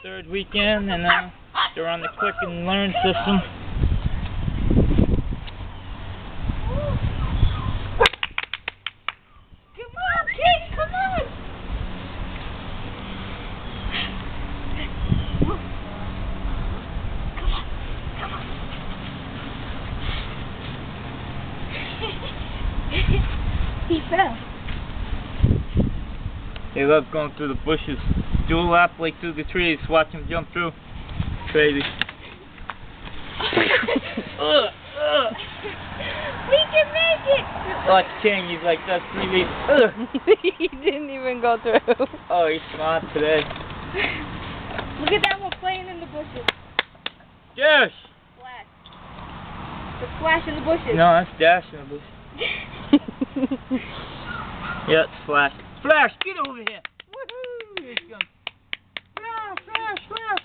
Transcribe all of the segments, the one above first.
third weekend, and they're on the click and learn system. Come on, kids, come on! Come on. He fell. They love going through the bushes. Do a lap like through the trees. Watch them jump through. Crazy. We can make it! Watch King, he's like, that's 3 weeks. He didn't even go through. Oh, he's smart today. Look at that one playing in the bushes. Dash! Splash. The splash in the bushes. No, that's Dash in the bush. Yeah, it's Flash. Flash, get over here! Woohoo! Here he comes. Flash, Flash, Flash!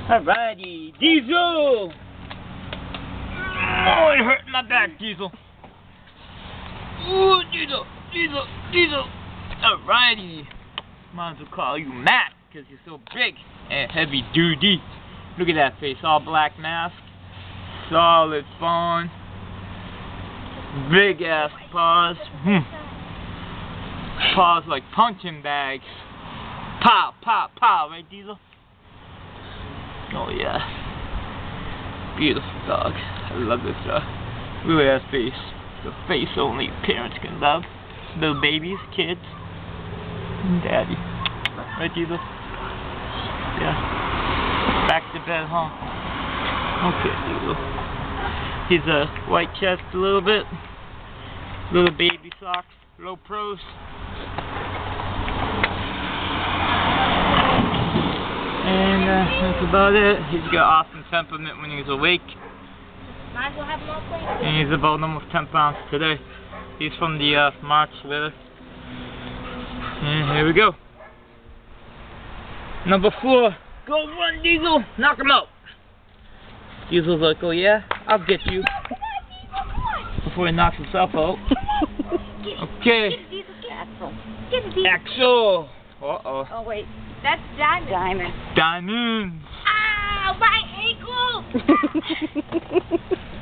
Alrighty, Diesel! Oh, it hurt my back, Diesel. Ooh, Diesel, Diesel, Diesel. Alrighty. Might as well call you Matt, because you're so big and heavy duty. Look at that face, all black mask. Solid bone. Big ass paws. Paws like punching bags. Pow, pow, pow, right, Diesel? Oh, yeah. Beautiful dog. I love this dog. Look at that face. The face only parents can love. Little babies, kids, and daddy. Right, Diesel? Yeah. Back to bed, huh? Okay, Diesel. He's a white chest a little bit. Little baby socks. Low pros. And that's about it. He's got awesome temperament when he's awake. Might as well have them all playing. And he's about almost 10 pounds today. He's from the March litter. And here we go. Number 4. Go run, Diesel! Knock him out! Diesel's like, oh yeah? I'll get you. Before he knocks himself out. Okay. Get it, Diesel. Axel! Uh-oh. Oh, wait. That's Diamond. Diamond. Diamonds! Ow, my ankle!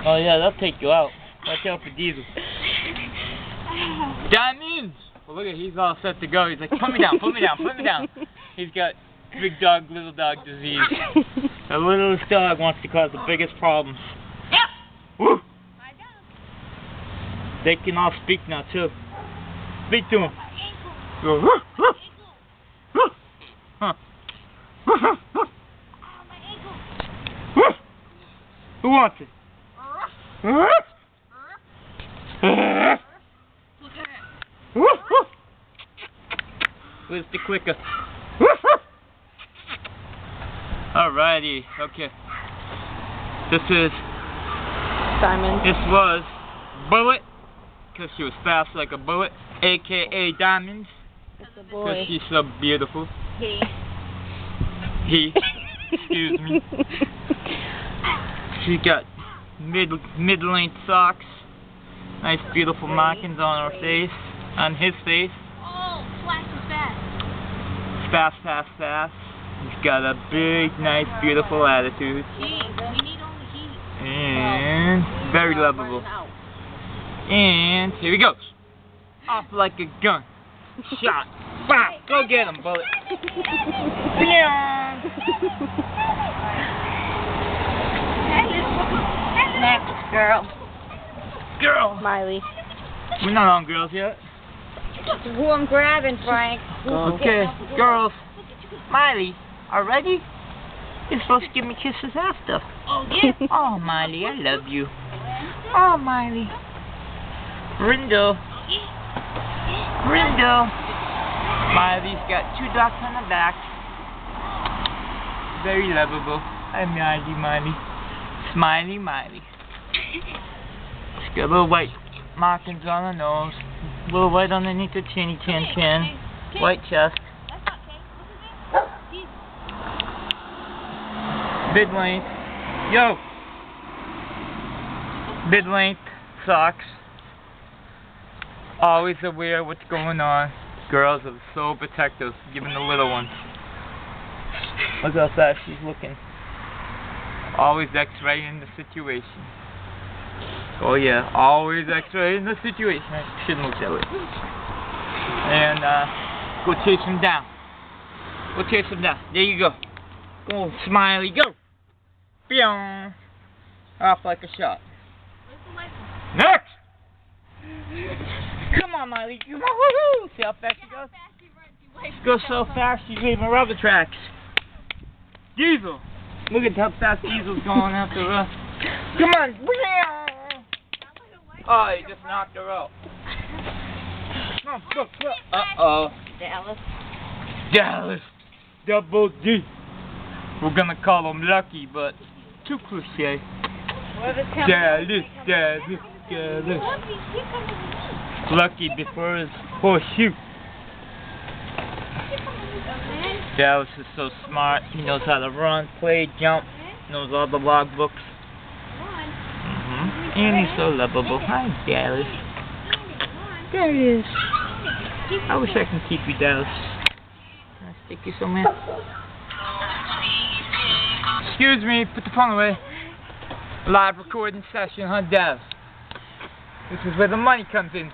Oh yeah, they'll take you out. Watch out for Diesel. Diamonds! Well, look at, he's all set to go. He's like, put me down, put me down, put me down. He's got big dog, little dog disease. The littlest dog wants to cause the biggest problems. Yep. Woo! They can all speak now too. Speak to him. Go, woo, woo, woo. Huh. Woo, woo, woo. Woo. Who wants it? Woo. Woo, woo. Where's the clicker? Alrighty, okay. This is Diamond. This was Bullet, because she was fast like a bullet, aka Diamonds, It's a because boy. she's so beautiful. He, excuse me. She got mid-length socks, nice beautiful markings on her face, on his face. Oh, Flash is fast. Fast, fast, fast. He's got a big, nice, beautiful attitude. We need only heat. And very lovable. And here he goes. Off like a gun. Shot. Bam! Go get him, Bullet. Next, girl. Girl. Miley. We're not on girls yet. Who I'm grabbing, Frank. Okay, girls. Miley, already? You're supposed to give me kisses after. Oh, yeah. Oh, Miley, I love you. Oh, Miley. Brindle. Brindle. Miley's got 2 dots on her back. Very lovable. Hi, Miley. Smiley, Miley. She's got little white markings on her nose. A little white underneath her chinny chin. White chest. Mid-length. Yo! Mid-length socks. Always aware what's going on. Girls are so protective, even the little ones. Look how fast she's looking. Always X-ray in the situation. Oh yeah, always X-ray in the situation. I shouldn't look that way. And go chase him down. Go chase him down. There you go. Go, Smiley, go. Pyong. Off like a shot. Next! Come on, Miley. Come on, woohoo! See how fast she goes? Go so fast she's leaving rubber tracks. Diesel! Look at how fast Diesel's going out the rough. Come on! Oh, he just knocked her out. Come on, go. Uh-oh. Dallas. Double D. We're gonna call him Lucky, but too cliche. Dallas. Lucky before his horseshoe. Dallas is so smart. He knows how to run, play, jump. Knows all the log books. And he's so lovable. Hi, Dallas. There he is. I wish I can keep you, Dallas. I'll stick you so, man. Excuse me, put the phone away. Live recording session, huh, Dallas? This is where the money comes in.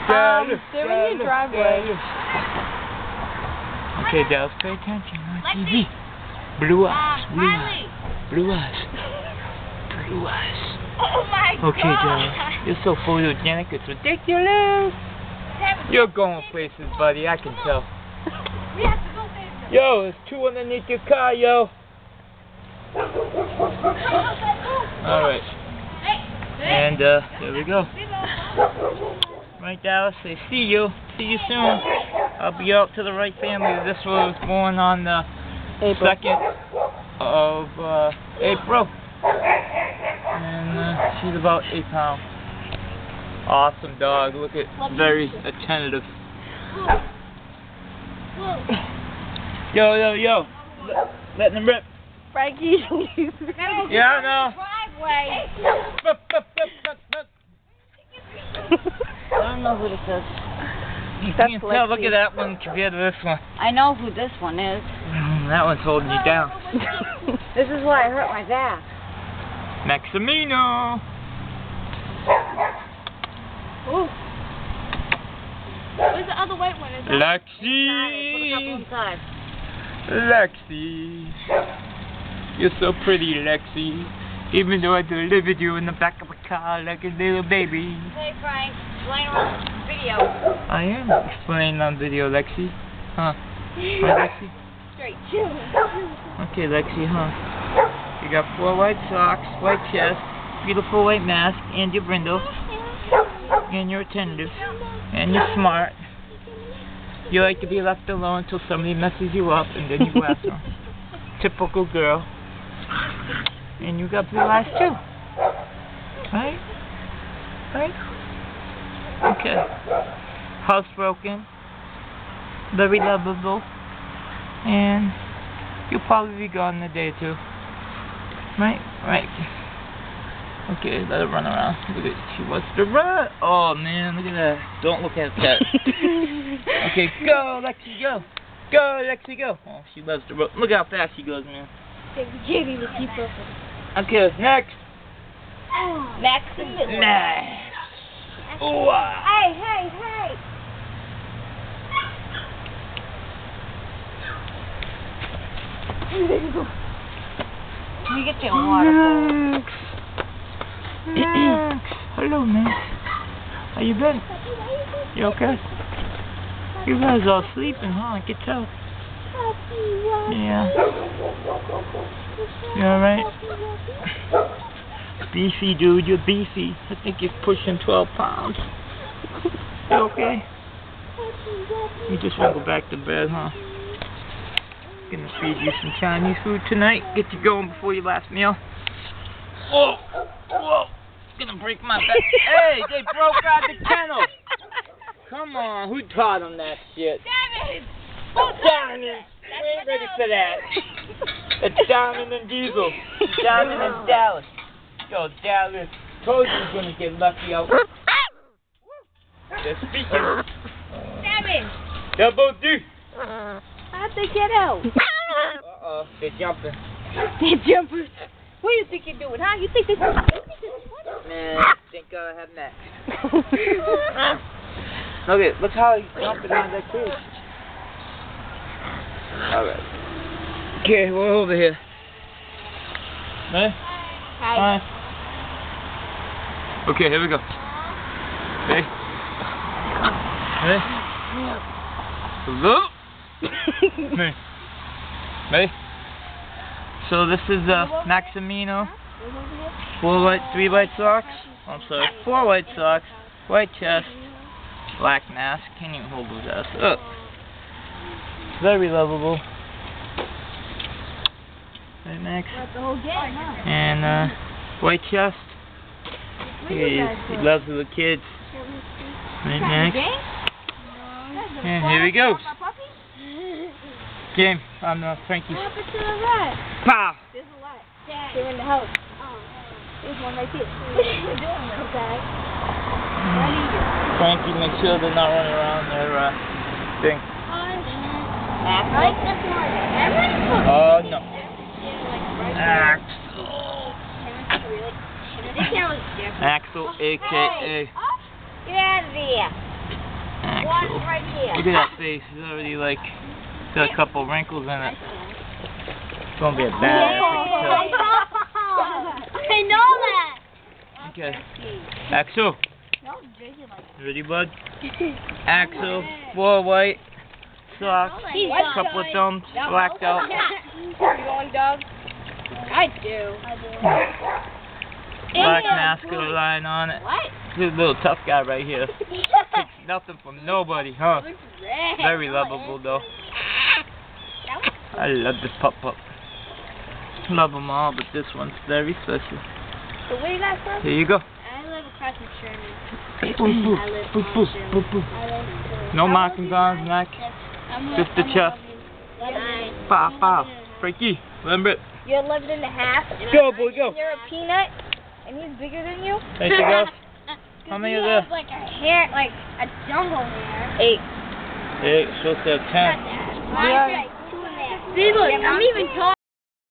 They're in your driveway. Okay, Dallas, pay attention on TV. Blue eyes, blue eyes, blue eyes, blue eyes. Oh my Okay, Dallas, you're so photogenic, it's ridiculous. You're going places, buddy, I can tell. We have to go there. Yo, there's two underneath your car, yo. Alright. And, there we go. Right, Dallas, they see you. See you soon. I'll be out to the right family. This was born on the 2nd of April. And she's about 8 pounds. Awesome dog. Look at, very attentive. Yo. Letting him rip. Frankie. Yeah, I know. Driveway. I don't know who this is. You That's can tell, look Lexi. at that one compared to this one. I know who this one is. That one's holding you down. This is why I hurt my back. Maximino. Ooh. Where's the other white one? Is that Lexi. Inside. Lexi. You're so pretty, Lexi. Even though I delivered you in the back of a car like a little baby. Hey Frank, explain on video. I am explaining on video, Lexi. Huh? Hi, Lexi? Straight chill. Okay, Lexi, huh? You got 4 white socks, white chest, beautiful white mask, and your brindle. And you're attentive. And you're smart. You like to be left alone until somebody messes you up, and then you go after them. Typical girl. And you got blue eyes too. Right? Okay. Housebroken. Very lovable. And you'll probably be gone in a day or two. Right? Okay, let her run around. Look at, she wants to run. Oh man, look at that. Don't look at that. Okay, go, Lexi, go. Go, Lexi, go. Oh, she loves to run. Look how fast she goes, man. Jamie will keep up. Okay, next. Next. Ooh, Hey. Can you get your water? Hello, man. How you been? You okay? You guys all sleeping, huh? I can tell. Yeah. You alright? Beefy, dude. You're beefy. I think you're pushing 12 pounds. You okay? You just want to go back to bed, huh? Gonna feed you some Chinese food tonight. Get you going before your last meal. Whoa! Gonna break my back. Hey, they broke out the kennel. Come on, who taught them that shit? Diamond! We ain't ready for that. It's Diamond and Diesel. Diamond and Dallas. Yo, Dallas. Told you he was gonna get lucky out. They're speaking. Diamond. Double D. How'd they get out? Uh-oh, they're jumping. They're jumping. What do you think you're doing, huh? You think this is funny? Man, I think I have next. Look how he's jumping on that fish. Alright. Okay, we're over here. Hey? Hi. Okay, here we go. Hey. Hey. Hello? Hey. Hey. So this is Maximino. 3 white socks. I'm sorry, 4 white socks, white chest, black mask. Can't even hold his ass up. Very lovable. Right, Max? And white chest. He loves the kids. Right, Max? And here he goes. Game on Frankie. What happened to the rat? Pow! There's a lot. They're in the house. There's one right there. What are you doing, little guy? Frankie, make sure they're not running around their thing. Oh no. Axel, aka Get out of there. Axel. Right here. Look at that face. He's already like got a couple wrinkles in it. It's gonna be a bad episode. I know that. Okay. Axel. Ready, bud? Axel, 4 white socks, a couple of thumbs, blacked out. You going, dog? I do. Black mask with a line on it. What? This little tough guy right here. Takes nothing from nobody, huh? Very lovable though. I love this pup. Love them all, but this one's very special. So where you guys from? Here you go. I live across the street. No markings on his neck. Just the chest. Pow. Frankie, remember it. You're 11 and a half. Go, boy, go. You're a peanut, and he's bigger than you. There she goes. How many are there? Like a hair, like a jungle hair. 8. Hey, supposed to have 10. See, look, I'm even taller.